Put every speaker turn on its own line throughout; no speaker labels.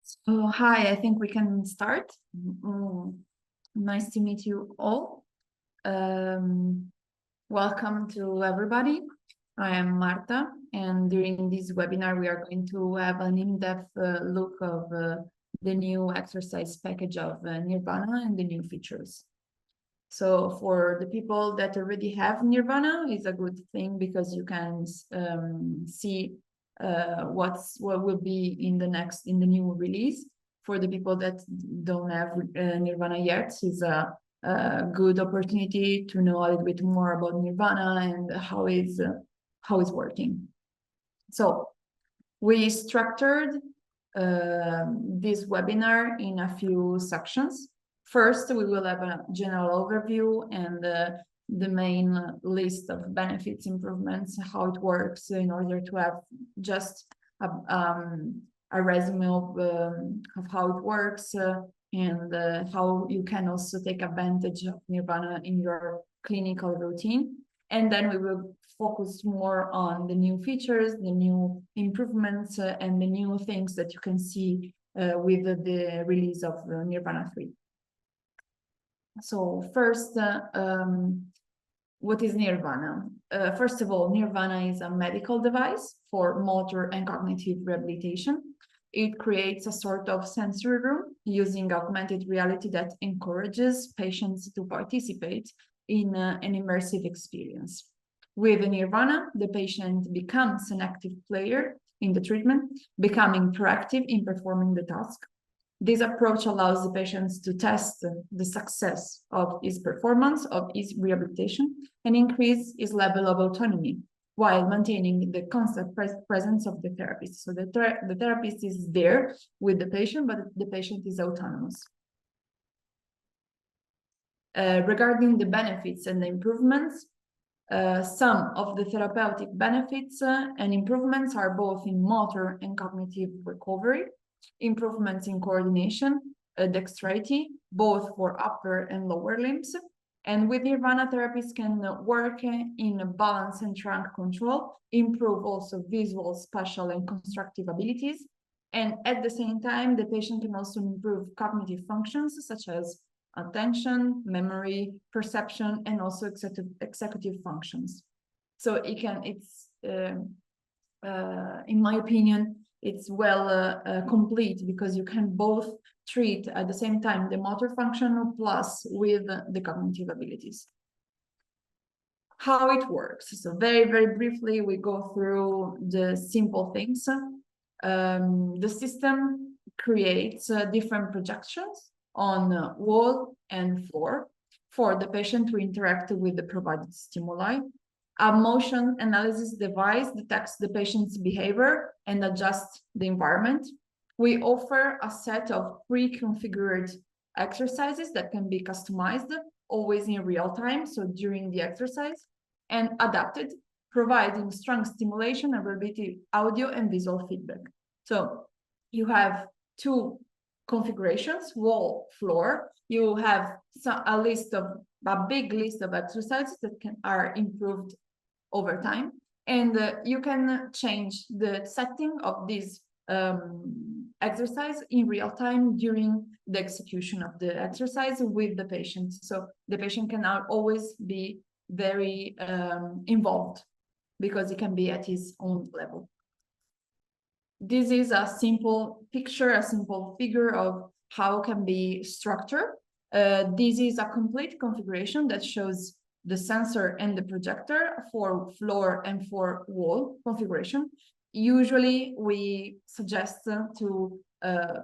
So, hi, I think we can start. Nice to meet you all. Um, Welcome to everybody. I am Marta, and during this webinar, we are going to have an in-depth look of the new exercise package of Nirvana and the new features. So for the people that already have Nirvana, it's a good thing because you can see what will be in the new release. For the people that don't have Nirvana yet, it's a good opportunity to know a little bit more about Nirvana and how it's working. So we structured this webinar in a few sections. First, we will have a general overview and the main list of benefits, improvements, how it works in order to have just a resume of how it works and how you can also take advantage of Nirvana in your clinical routine. And then we will focus more on the new features, the new improvements, and the new things that you can see with the release of Nirvana 3. So first, what is Nirvana? First of all, Nirvana is a medical device for motor and cognitive rehabilitation. It creates a sort of sensory room using augmented reality that encourages patients to participate in an immersive experience. With Nirvana, the patient becomes an active player in the treatment, becoming proactive in performing the task. This approach allows the patients to test the success of his performance, of his rehabilitation, and increase his level of autonomy while maintaining the constant presence of the therapist. So the therapist is there with the patient, but the patient is autonomous. Regarding the benefits and the improvements, some of the therapeutic benefits and improvements are both in motor and cognitive recovery, improvements in coordination, dexterity, both for upper and lower limbs. And with Nirvana, therapists can work in balance and trunk control, improve also visual, spatial, and constructive abilities. And at the same time, the patient can also improve cognitive functions such as attention, memory, perception, and also executive functions. So in my opinion, it's well complete because you can both treat at the same time the motor function plus with the cognitive abilities. How it works. So very, very briefly, we go through the simple things. The system creates different projections on wall and floor for the patient to interact with the provided stimuli. A motion analysis device detects the patient's behavior and adjusts the environment. We offer a set of pre-configured exercises that can be customized, always in real time, so during the exercise, and adapted, providing strong stimulation and repetitive audio and visual feedback. So you have two configurations, wall, floor. You have a big list of exercises that are improved over time, and you can change the setting of this exercise in real time during the execution of the exercise with the patient. So the patient can now always be very involved because it can be at his own level. This is a simple picture, a simple figure of how it can be structured. This is a complete configuration that shows the sensor and the projector for floor and for wall configuration. Usually we suggest to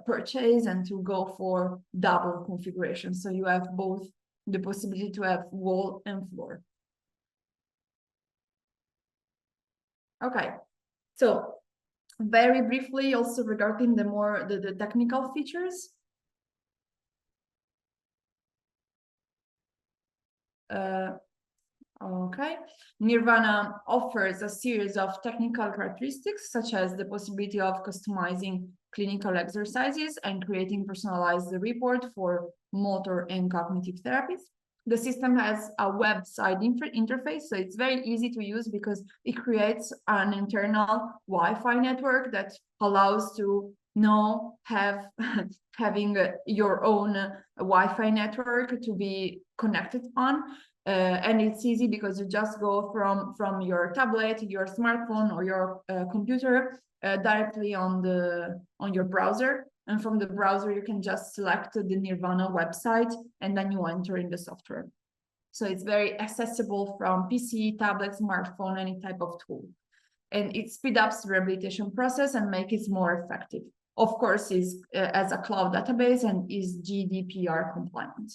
purchase and to go for double configuration. So you have both the possibility to have wall and floor. Okay, so very briefly also regarding the technical features. Okay, Nirvana offers a series of technical characteristics such as the possibility of customizing clinical exercises and creating personalized report for motor and cognitive therapies. The system has a website interface, so it's very easy to use because it creates an internal Wi-Fi network that allows to no having your own Wi-Fi network to be connected on. And it's easy because you just go from your tablet, your smartphone, or your computer directly on your browser. And from the browser, you can just select the Nirvana website, and then you enter in the software. So it's very accessible from PC, tablet, smartphone, any type of tool. And it speeds up the rehabilitation process and makes it more effective. Of course, is as a cloud database and is GDPR compliant.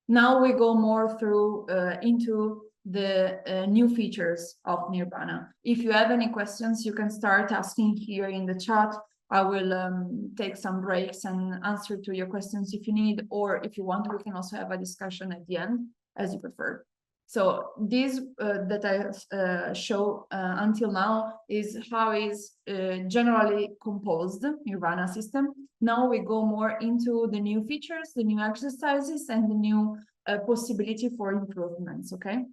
Now we go more through into the new features of Nirvana. If you have any questions, you can start asking here in the chat. I will take some breaks and answer to your questions if you need, or if you want, we can also have a discussion at the end, as you prefer. So this that I show until now is how is generally composed Nirvana system. Now we go more into the new features, the new exercises, and the new possibility for improvements, okay?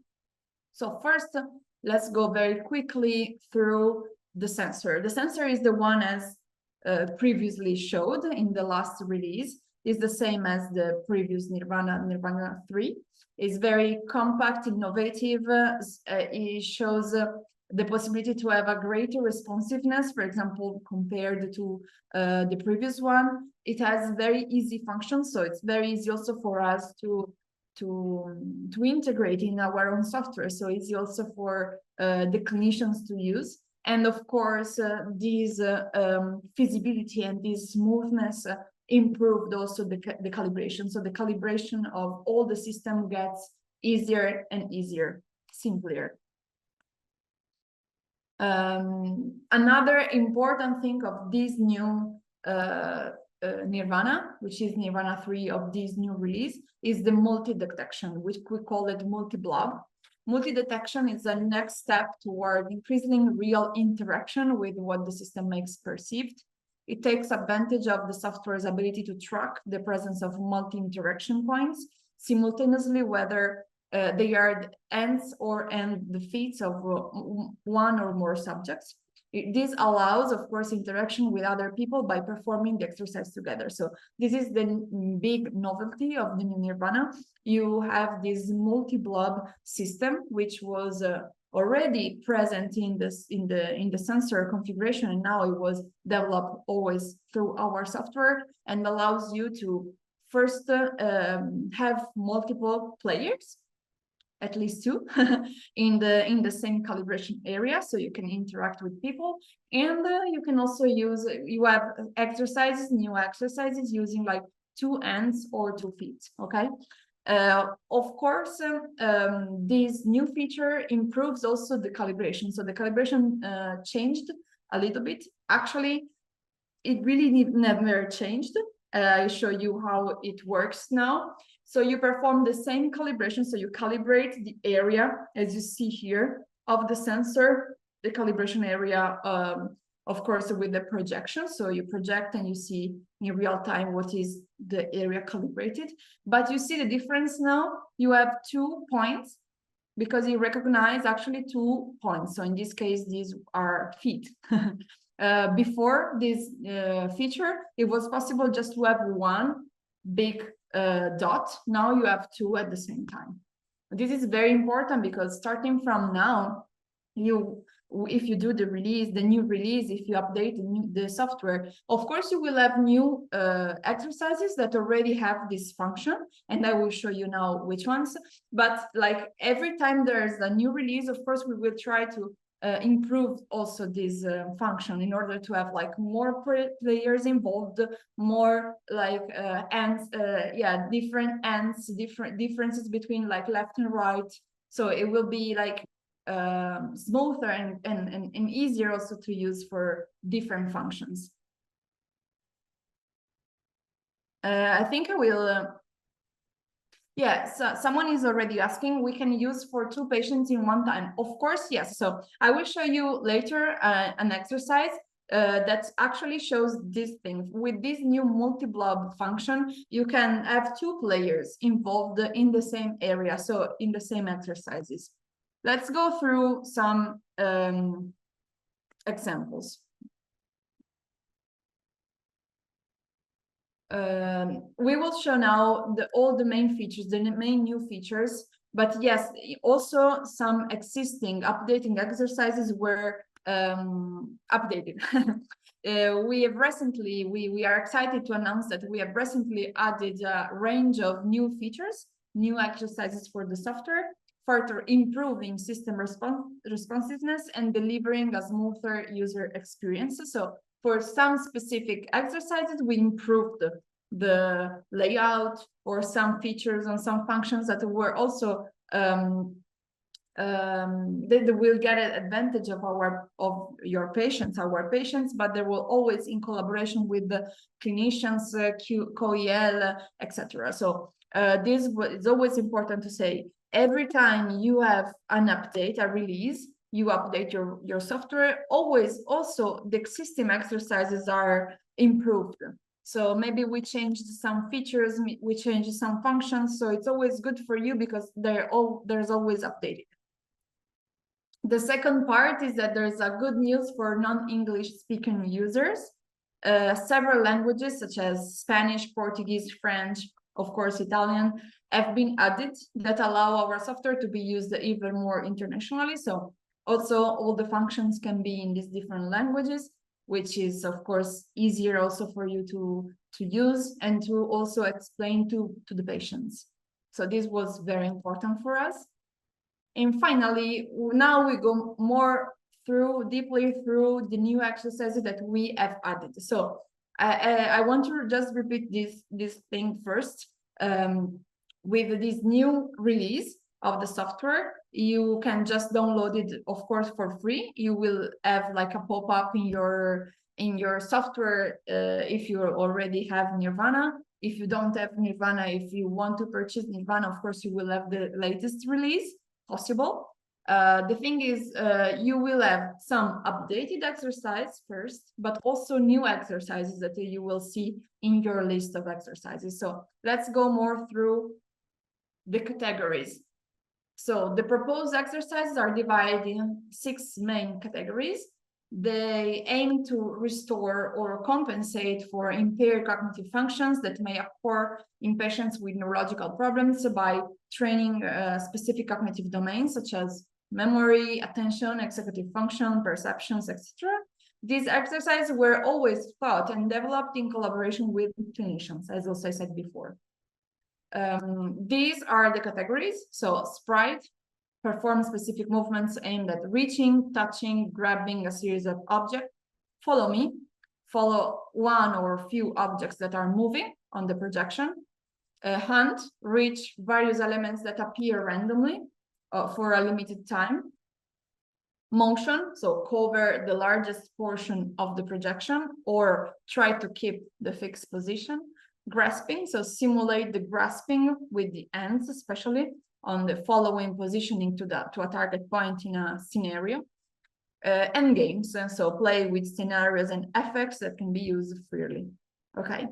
So first, let's go very quickly through the sensor. The sensor is the one as previously showed in the last release. Is the same as the previous Nirvana 3. It's very compact, innovative. It shows the possibility to have a greater responsiveness, for example, compared to the previous one. It has very easy functions, so it's very easy also for us to integrate in our own software. So easy also for the clinicians to use. And of course, this feasibility and this smoothness improved also the calibration. So the calibration of all the system gets easier and easier, simpler. Another important thing of this new Nirvana, which is Nirvana 3 of this new release, is the multi-detection, which we call it multi-blob. Multi-detection is the next step toward increasing real interaction with what the system makes perceived. It takes advantage of the software's ability to track the presence of multi-interaction points simultaneously, whether they are the ends or end the feet of one or more subjects. This allows, of course, interaction with other people by performing the exercise together. So this is the big novelty of the new Nirvana. You have this multi-blob system, which was already present in the sensor configuration, and now it was developed always through our software and allows you to first have multiple players, at least two, in the same calibration area, so you can interact with people, and you can also use, you have new exercises using like 2 ends or 2 feet, okay? Of course, this new feature improves also the calibration. So the calibration changed a little bit. Actually, it really never changed. I show you how it works now. So you perform the same calibration. So you calibrate the area, as you see here, of the sensor, the calibration area, of course, with the projection. So you project and you see in real time what is the area calibrated. But you see the difference now. You have 2 points because you recognize actually 2 points. So in this case, these are feet. Before this feature, it was possible just to have 1 big dot. Now you have 2 at the same time. This is very important because starting from now, if you do the new release, if you update the software, of course you will have new exercises that already have this function, and I will show you now which ones. But like every time there's a new release, of course we will try to improve also this function in order to have like more players involved, more like different ends, different differences between like left and right. So it will be like smoother and easier also to use for different functions. I think I will. So someone is already asking, we can use for 2 patients in one time. Of course, yes. So I will show you later an exercise that actually shows this thing. With this new multi-blob function, you can have 2 players involved in the same area, so in the same exercises. Let's go through some examples. We will show now all the main features, the main new features, but yes, also some existing updating exercises were updated. We have recently, we are excited to announce that we have recently added a range of new features, new exercises for the software, further improving system responsiveness and delivering a smoother user experience. So for some specific exercises, we improved the layout or some features and some functions that were also they will get an advantage of your patients, but they will always in collaboration with the clinicians, co-EL, etc. So this is always important to say. Every time you have an update, a release, you update your software, always also the existing exercises are improved. So maybe we changed some features, we changed some functions. So it's always good for you because there's always updated. The second part is that there's a good news for non-English speaking users. Several languages such as Spanish, Portuguese, French, of course, Italian, have been added that allow our software to be used even more internationally. So also all the functions can be in these different languages, which is of course easier also for you to use and to also explain to the patients. So this was very important for us. And finally, now we go more deeply through the new exercises that we have added. So I want to just repeat this thing first. With this new release of the software, you can just download it, of course, for free. You will have like a pop-up in your software if you already have Nirvana. If you don't have Nirvana, if you want to purchase Nirvana, of course, you will have the latest release possible. The thing is, you will have some updated exercise first, but also new exercises that you will see in your list of exercises. So let's go more through the categories. So the proposed exercises are divided in 6 main categories. They aim to restore or compensate for impaired cognitive functions that may occur in patients with neurological problems by training specific cognitive domains such as memory, attention, executive function, perceptions, etc. These exercises were always taught and developed in collaboration with clinicians, as also I said before. These are the categories. So sprite, perform specific movements aimed at reaching, touching, grabbing a series of objects. Follow me, follow one or few objects that are moving on the projection. Hunt, reach various elements that appear randomly for a limited time. Motion, so cover the largest portion of the projection or try to keep the fixed position. Grasping, so simulate the grasping with the hands, especially on the following positioning to a target point in a scenario. And games, and so play with scenarios and effects that can be used freely. Okay,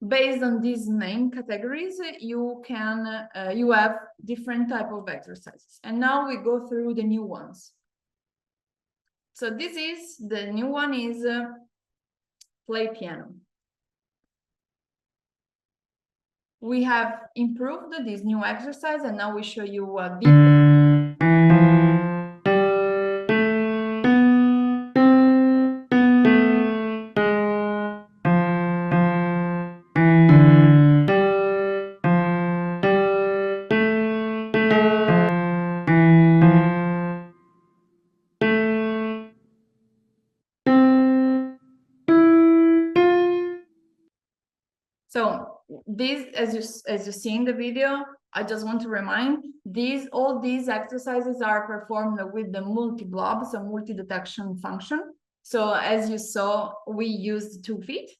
based on these main categories, you have different type of exercises. And now we go through the new ones. So the new one is play piano. We have improved this new exercise, and now we show you a video. So this, as you see in the video, I just want to remind all these exercises are performed with the multi-blob, so multi-detection function. So as you saw, we used 2 feet.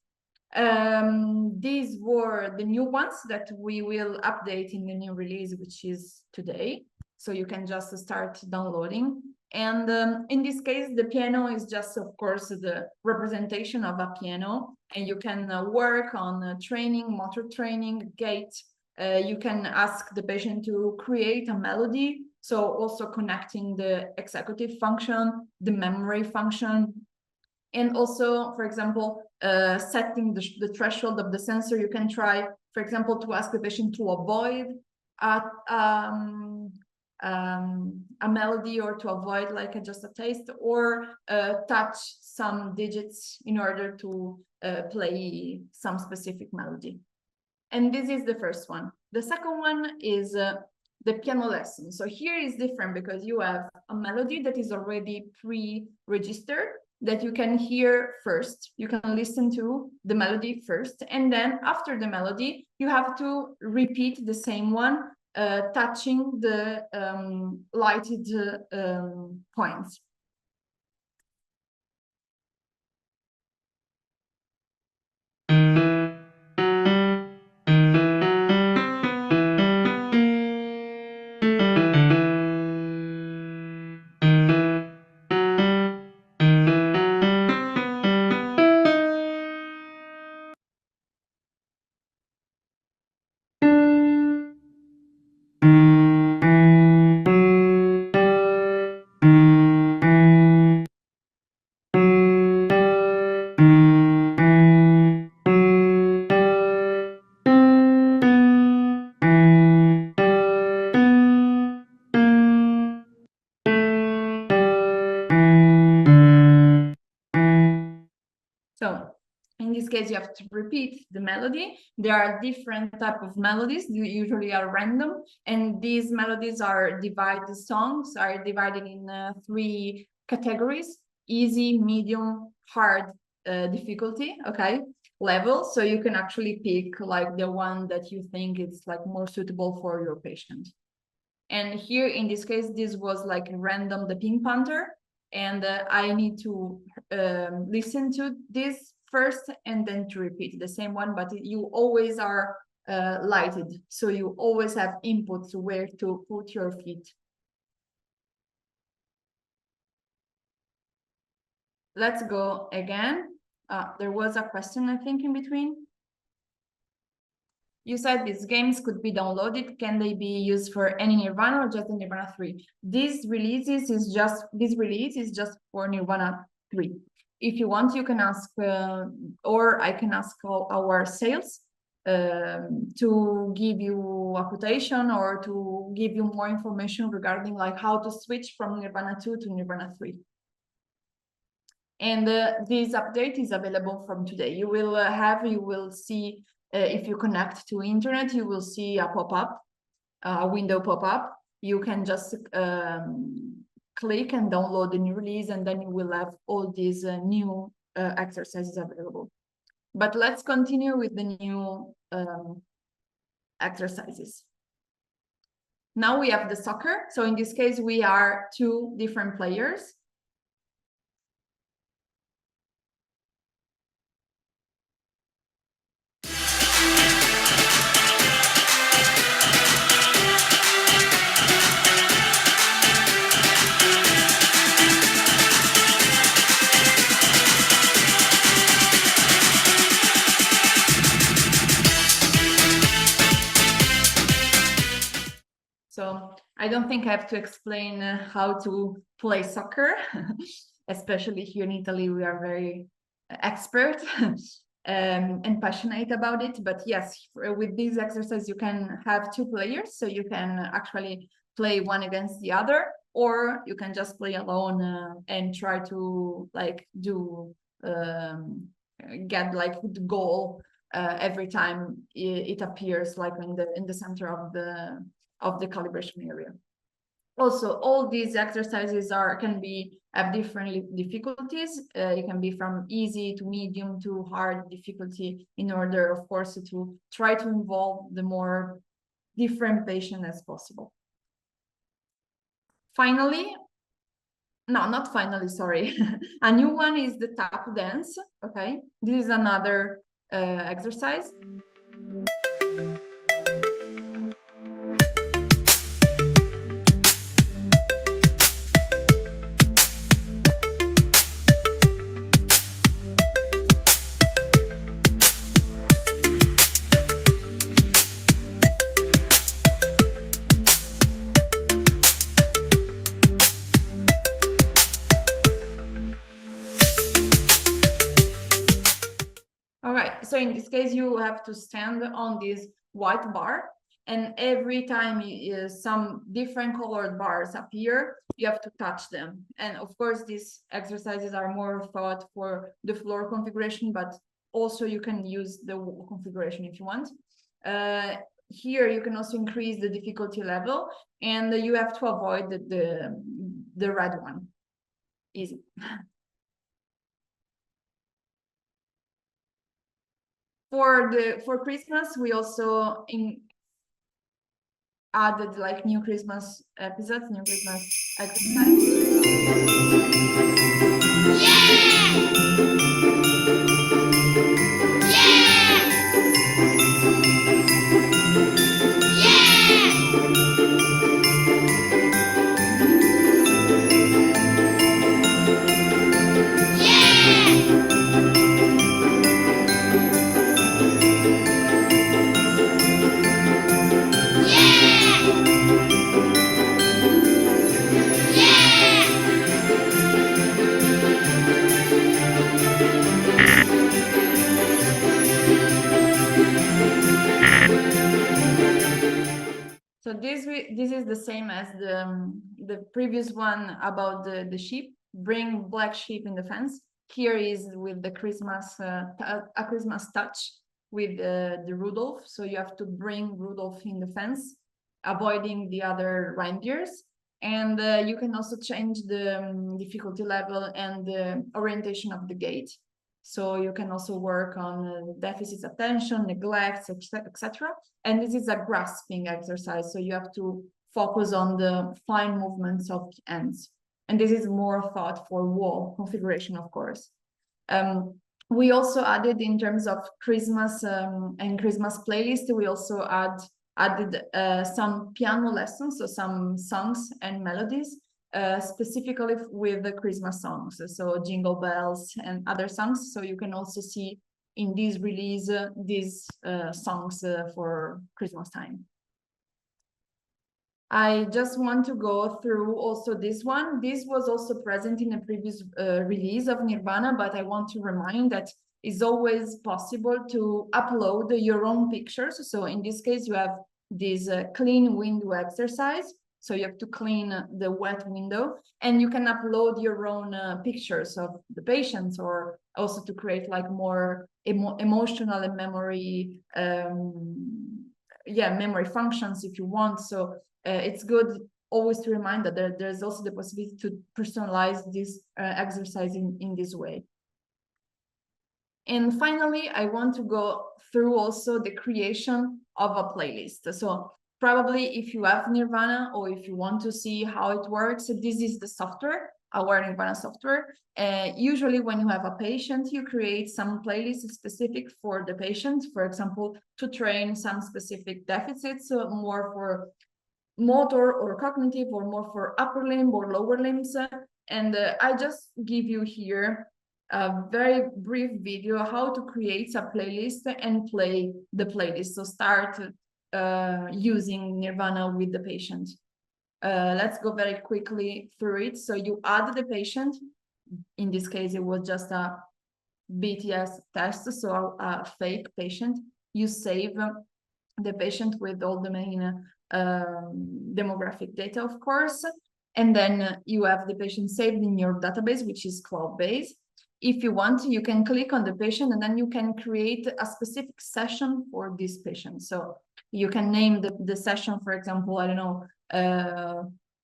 These were the new ones that we will update in the new release, which is today. So you can just start downloading. And in this case, the piano is just, of course, the representation of a piano. And you can work on training, motor training, gait. You can ask the patient to create a melody. So also connecting the executive function, the memory function. And also, for example, setting the threshold of the sensor. You can try, for example, to ask the patient to avoid a melody, or to avoid like just a taste, or touch some digits in order to play some specific melody. And this is the first one. The second one is the piano lesson. So here is different because you have a melody that is already pre-registered that you can hear first. You can listen to the melody first, and then after the melody, you have to repeat the same one, touching the lighted points. So in this case, you have to repeat the melody. There are different type of melodies, they usually are random, and these melodies are divided, songs are divided in 3 categories: easy, medium, hard difficulty, okay, level. So you can actually pick like the one that you think is like more suitable for your patient. And here in this case, this was like random, the Pink Panther, and I need to listen to this first and then to repeat the same one, but you always are lighted, so you always have input to where to put your feet. Let's go again. There was a question, I think, in between. You said these games could be downloaded. Can they be used for any Nirvana or just the Nirvana 3? This release is just for Nirvana 3. If you want, you can ask, or I can ask our sales to give you a quotation, or to give you more information regarding like how to switch from Nirvana 2 to Nirvana 3. And this update is available from today. You will see, if you connect to internet, you will see a pop-up, a window pop-up. You can just click and download the new release, and then you will have all these new exercises available. But let's continue with the new exercises. Now we have the soccer. So in this case, we are 2 different players. So I don't think I have to explain how to play soccer, especially here in Italy. We are very expert and passionate about it. But yes, with this exercise, you can have 2 players, so you can actually play one against the other, or you can just play alone and try to like do get like the goal every time it appears like in the center of the calibration area. Also, all these exercises can have different difficulties. It can be from easy to medium to hard difficulty, in order, of course, to try to involve the more different patient as possible. Finally, no, not finally, sorry. A new one is the tap dance. Okay, this is another exercise. All right, so in this case, you have to stand on this white bar, and every time some different colored bars appear, you have to touch them. And of course, these exercises are more thought for the floor configuration, but also you can use the wall configuration if you want. Here, you can also increase the difficulty level, and you have to avoid the red one. Easy. For Christmas, we also added like new Christmas episodes, new Christmas exercise. So this is the same as the previous one about the sheep. Bring black sheep in the fence. Here is with the Christmas a Christmas touch with the Rudolph. So you have to bring Rudolph in the fence, avoiding the other reindeers. And you can also change the difficulty level and the orientation of the gate. So you can also work on deficits attention, neglects, etc. And this is a grasping exercise. So you have to focus on the fine movements of the ends. And this is more thought for wall configuration, of course. We also added in terms of Christmas and Christmas playlist, we also added some piano lessons, so some songs and melodies, specifically with the Christmas songs, so Jingle Bells and other songs. So you can also see in this release these songs for Christmas time. I just want to go through also this one. This was also present in a previous release of Nirvana, but I want to remind that it's always possible to upload your own pictures. So in this case, you have this clean window exercise. So you have to clean the wet window, and you can upload your own pictures of the patients, or also to create like more emotional and memory, memory functions if you want. So it's good always to remind that there's also the possibility to personalize this exercise in this way. And finally, I want to go through also the creation of a playlist. So probably if you have Nirvana, or if you want to see how it works, this is the software, our Nirvana software. Usually when you have a patient, you create some playlists specific for the patient, for example, to train some specific deficits, more for motor or cognitive, or more for upper limb or lower limbs. And I just give you here a very brief video how to create a playlist and play the playlist. So start using Nirvana with the patient. Let's go very quickly through it. So you add the patient. In this case, it was just a BTS test, so a fake patient. You save the patient with all the main demographic data, of course, and then you have the patient saved in your database, which is cloud-based. If you want, you can click on the patient, and then you can create a specific session for this patient. So you can name the session, for example, I don't know,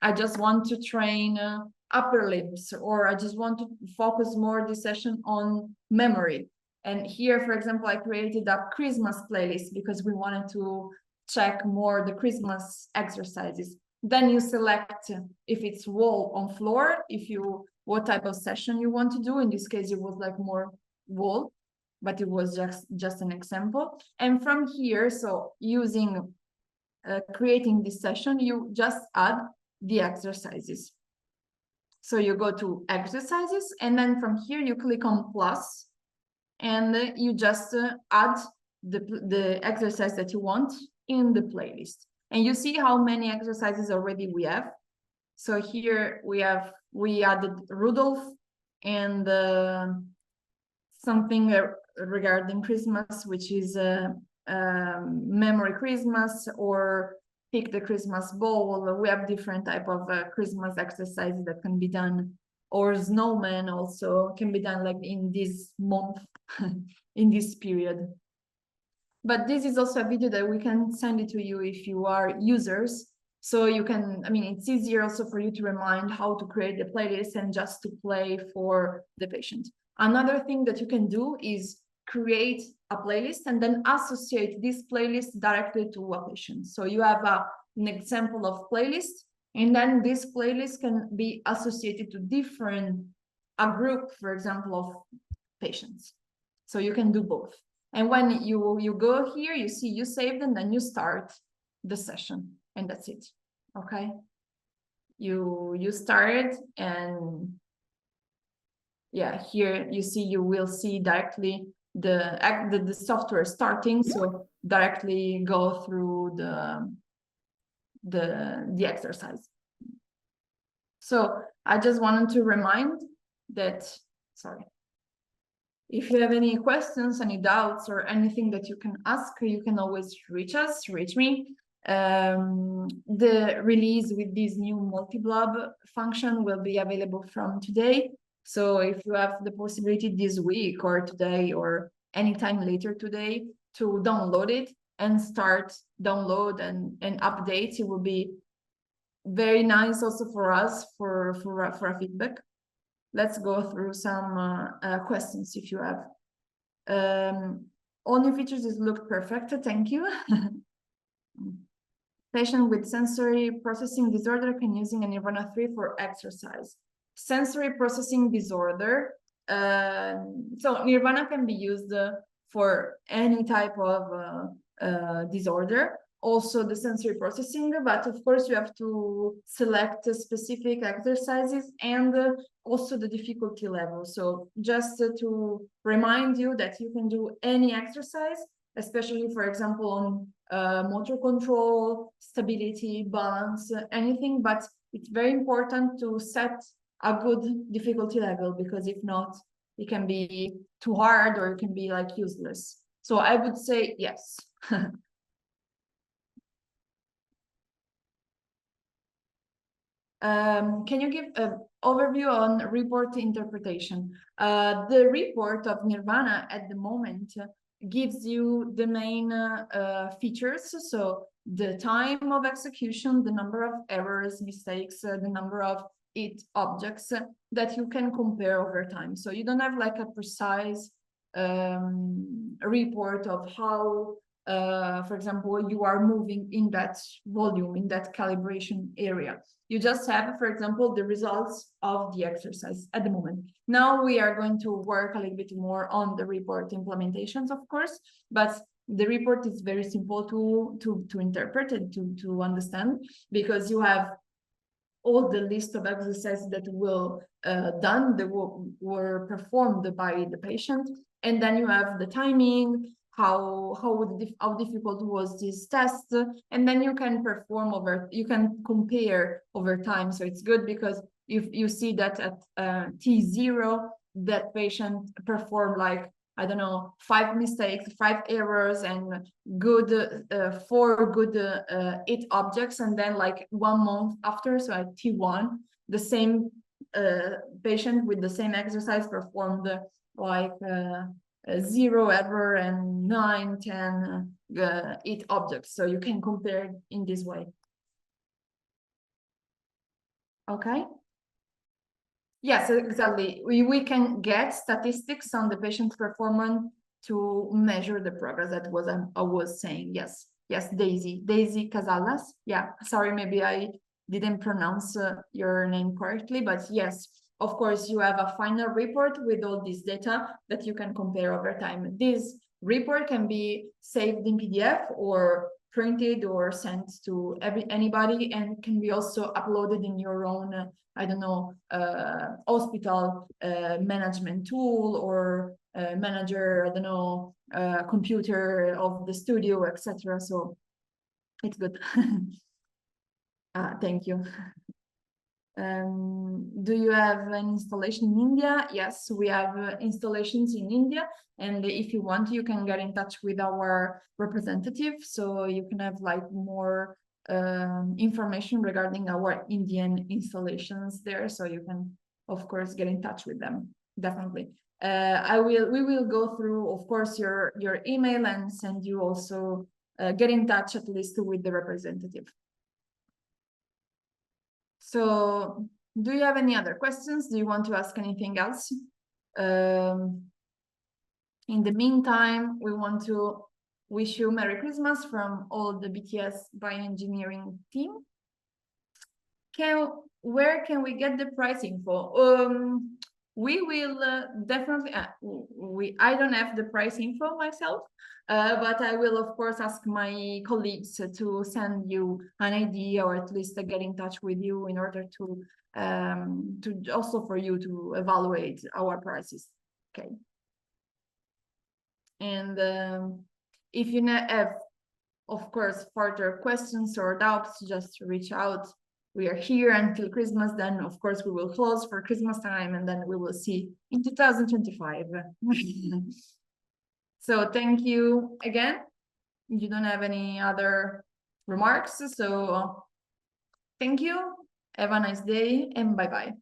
I just want to train upper limbs, or I just want to focus more this session on memory. And here, for example, I created a Christmas playlist because we wanted to check more the Christmas exercises. Then you select if it's wall on floor, what type of session you want to do. In this case, it was like more wall, but it was just an example. And from here, so using creating this session, you just add the exercises. So you go to exercises, and then from here you click on plus, and you just add the exercise that you want in the playlist. And you see how many exercises already we have. So here we added Rudolph and something regarding Christmas, which is memory Christmas or pick the Christmas bowl. We have different type of Christmas exercises that can be done, or snowman also can be done like in this month, in this period. But this is also a video that we can send it to you if you are users. So you can, I mean, it's easier also for you to remind how to create the playlist and just to play for the patient. Another thing that you can do is create a playlist and then associate this playlist directly to a patient. So you have an example of playlist, and then this playlist can be associated to a group, for example, of patients. So you can do both. And when you go here, you see you saved, and then you start the session, and that's it. Okay. You start, and yeah, here you see, you will see directly the software starting, so directly go through the exercise. So I just wanted to remind that, sorry, if you have any questions, any doubts, or anything that you can ask, you can always reach me. The release with this new multi-blob function will be available from today. So if you have the possibility this week or today or anytime later today to download it and start download and update, it will be very nice also for us for a feedback. Let's go through some questions if you have. All new features is looked perfect. Thank you. Patient with sensory processing disorder can using a Nirvana 3 for exercise. Sensory processing disorder. So Nirvana can be used for any type of disorder. Also the sensory processing, but of course you have to select specific exercises and also the difficulty level. So just to remind you that you can do any exercise, especially for example on motor control, stability, balance, anything, but it's very important to set a good difficulty level, because if not, it can be too hard or it can be like useless. So I would say yes. Can you give an overview on report interpretation? The report of Nirvana at the moment gives you the main features. So the time of execution, the number of errors, mistakes, the number of objects that you can compare over time. So you don't have like a precise report of how for example, you are moving in that volume, in that calibration area. You just have, for example, the results of the exercise at the moment. Now we are going to work a little bit more on the report implementations, of course, but the report is very simple to interpret and to understand, because you have all the list of exercises that were performed by the patient, and then you have the timing, how difficult was this test, and then you can compare over time. So it's good because if you see that at T0 that patient performed like, I don't know, 5 mistakes, 5 errors, and good 4 good 8 objects, and then like 1 month after, so at T1, the same patient with the same exercise performed like 0 error and 9, 10, 8 objects. So you can compare in this way. Okay. Yes, exactly. We can get statistics on the patient's performance to measure the progress. That was I was saying. Yes, yes, Daisy Casalas. Yeah, sorry, maybe I didn't pronounce your name correctly, but yes, of course, you have a final report with all this data that you can compare over time. This report can be saved in PDF or printed or sent to anybody, and can be also uploaded in your own I don't know, hospital management tool, or manager, I don't know, computer of the studio, etc. So it's good. Thank you. Do you have an installation in India? Yes, we have installations in India, and if you want, you can get in touch with our representative, so you can have like more information regarding our Indian installations there, so you can of course get in touch with them, definitely. We will go through, of course, your email and send you also get in touch at least with the representative. So, do you have any other questions? Do you want to ask anything else? In the meantime, we want to wish you Merry Christmas from all the BTS Bioengineering team. Where can we get the price info? We will definitely, I don't have the price info myself, but I will of course ask my colleagues to send you an idea, or at least get in touch with you in order to also for you to evaluate our prices. Okay. And if you have, of course, further questions or doubts, just reach out. We are here until Christmas, then of course we will close for Christmas time, and then we will see in 2025. So thank you again. You don't have any other remarks, so thank you, have a nice day, and bye-bye.